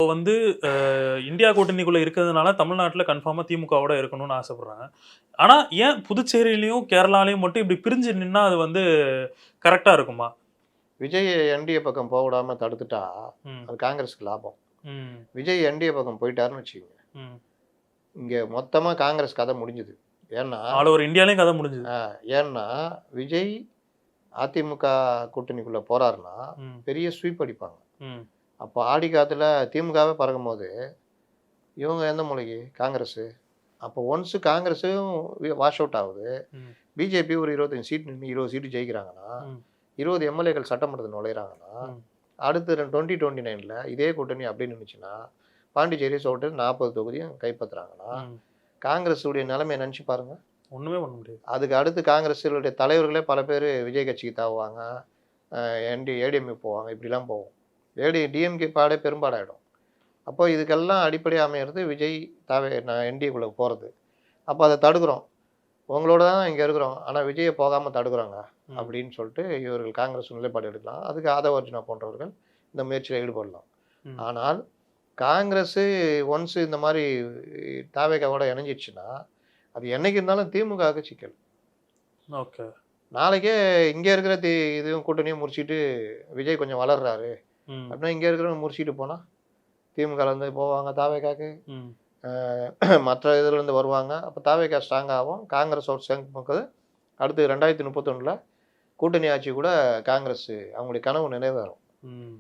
வந்து இந்தியா கூட்டணிக்குள்ள இருக்கிறதுனால தமிழ்நாட்டுல கன்ஃபார்மா திமுகவோட இருக்கணும்னு ஆசைப்படுறாங்க. ஆனா ஏன் புதுச்சேரியிலயும், கேரளாலயும் மட்டும் இப்படி பிரிஞ்சு நின்னா அது வந்து கரெக்ட்டா இருக்குமா? விஜய் என்டிஏ பக்கம் போக விடாம தடுத்துட்டா, ம். அது காங்கிரஸ்க்கு லாபம். ம். விஜய் என்டிஏ பக்கம் போயிட்டாருன்னு வச்சுக்கங்க, ம். இங்க மொத்தமா காங்கிரஸ் கதை முடிஞ்சுது. ஏன்னா ஆல் ஓவர் இந்தியாலயும் கதை முடிஞ்சது. அ ஏன்னா விஜய் அதிமுக கூட்டணிக்குள்ள போறாருன்னா, ம். பெரிய ஸ்வீப் அடிப்பாங்க. ம். அப்போ ஆடி காத்துல திமுகவே பறக்கும்போது, இவங்க எந்த மூலைக்கு? காங்கிரஸு. அப்போ ஒன்ஸ் காங்கிரஸும் வாஷ் அவுட் ஆகுது. ம். பிஜேபி ஒரு 25 சீட் நின்னு 20 சீட்டு ஜெயிக்கிறாங்கன்னா, ம். 20 எம்எல்ஏக்கள் சட்டமன்றத்தில் நுழையிறாங்கன்னா, ம். அடுத்து 2029ல இதே கூட்டணி அப்படியே நின்னுச்சுன்னா, பாண்டிச்சேரி சவுட்டு 40 தொகுதியும் கைப்பற்றுறாங்கன்னா, ம். காங்கிரஸ் உடைய நிலைமைய நெனச்சு பாருங்க. ஒண்ணுமே பண்ண முடியாது. அதுக்கு அடுத்து காங்கிரஸுடைய தலைவர்களே பல பேரு விஜய் கட்சிக்கு தாவுவாங்க. அ ஏடிஎம்கே போவாங்க. இப்படிலாம் போகும். டிஎம்கே பாடே பெரும்பாடாயிடும். அப்போ இதுக்கெல்லாம் அடிப்படையா அமையறது விஜய் என்டிஏக்குள்ள போறது. அப்ப அத தடுக்கிறோம். உங்களோட தான் இங்க இருக்கிறோம். ஆனா விஜய போகாம தடுக்குறோங்க. ம். அப்படின்னு சொல்லிட்டு இவர்கள் காங்கிரஸ் நிலைப்பாடு எடுக்கலாம். அதுக்கு ஆதவ அர்ஜுனா போன்றவர்கள் இந்த முயற்சியில ஈடுபடலாம். ம். ஆனால் காங்கிரஸு ஒன்ஸ் இந்த மாரி தாவேகாவோட இணைஞ்சிடுச்சுன்னா, அது என்னைக்கு இருந்தாலும் திமுகவுக்கு சிக்கல். ஓகே. நாளைக்கே இங்க இருக்கிற இதுவும் கூட்டணியும் முறிச்சுட்டு விஜய் கொஞ்சம் வளர்றாரு. ம். அப்படின்னா இங்க இருக்கிறவங்க முறிச்சுட்டு போனா, திமுகலேருந்து போவாங்க தாவேகாக்கு. ம். அ மற்ற இதுலேருந்து வருவாங்க. அப்ப தாவேகா ஸ்ட்ராங் ஆகும். காங்கிரஸோட சேர்க்கும்போது அடுத்து 2031ல கூட்டணி ஆட்சி கூட காங்கிரஸ் அவங்களுடைய கனவு நிறைவேறும். ம்.